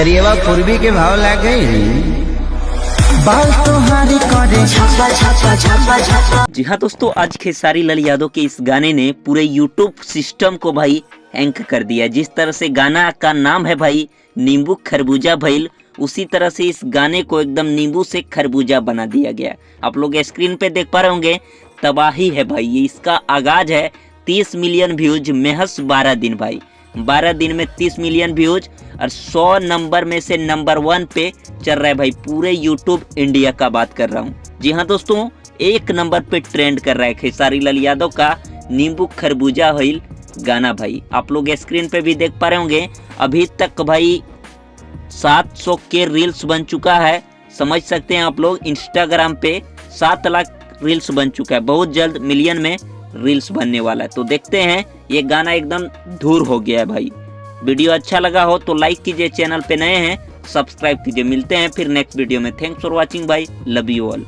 करिएवा पूर्वी के भाव लागे बाल तुम्हारी करे छापा छापा छापा छापा। जी हाँ दोस्तों, आज खेसारी लाल यादव के इस गाने ने पूरे यूट्यूब सिस्टम को भाई हैंग कर दिया। जिस तरह से गाना का नाम है भाई नींबू खरबूजा भइल, उसी तरह से इस गाने को एकदम नींबू से खरबूजा बना दिया गया। आप लोग स्क्रीन पे देख पा रहे होंगे, तबाही है भाई। ये इसका आगाज है 30 मिलियन व्यूज महज 12 दिन भाई। 12 दिन में 30 मिलियन व्यूज और 100 नंबर में से नंबर 1 पे चल रहा है भाई। पूरे यूट्यूब इंडिया का बात कर रहा हूँ। जी हाँ दोस्तों, 1 नंबर पे ट्रेंड कर रहा है खेसारी लाल यादव का नींबू खरबूजा भइल गाना भाई। आप लोग स्क्रीन पे भी देख पा रहे होंगे, अभी तक भाई 700 के रील्स बन चुका है। समझ सकते हैं आप लोग, इंस्टाग्राम पे 7 लाख रील्स बन चुका है। बहुत जल्द मिलियन में रील्स बनने वाला है। तो देखते हैं, ये गाना एकदम धूर हो गया है भाई। वीडियो अच्छा लगा हो तो लाइक कीजिए, चैनल पे नए हैं सब्सक्राइब कीजिए। मिलते हैं फिर नेक्स्ट वीडियो में। थैंक्स फॉर वॉचिंग भाई, लव यू ऑल।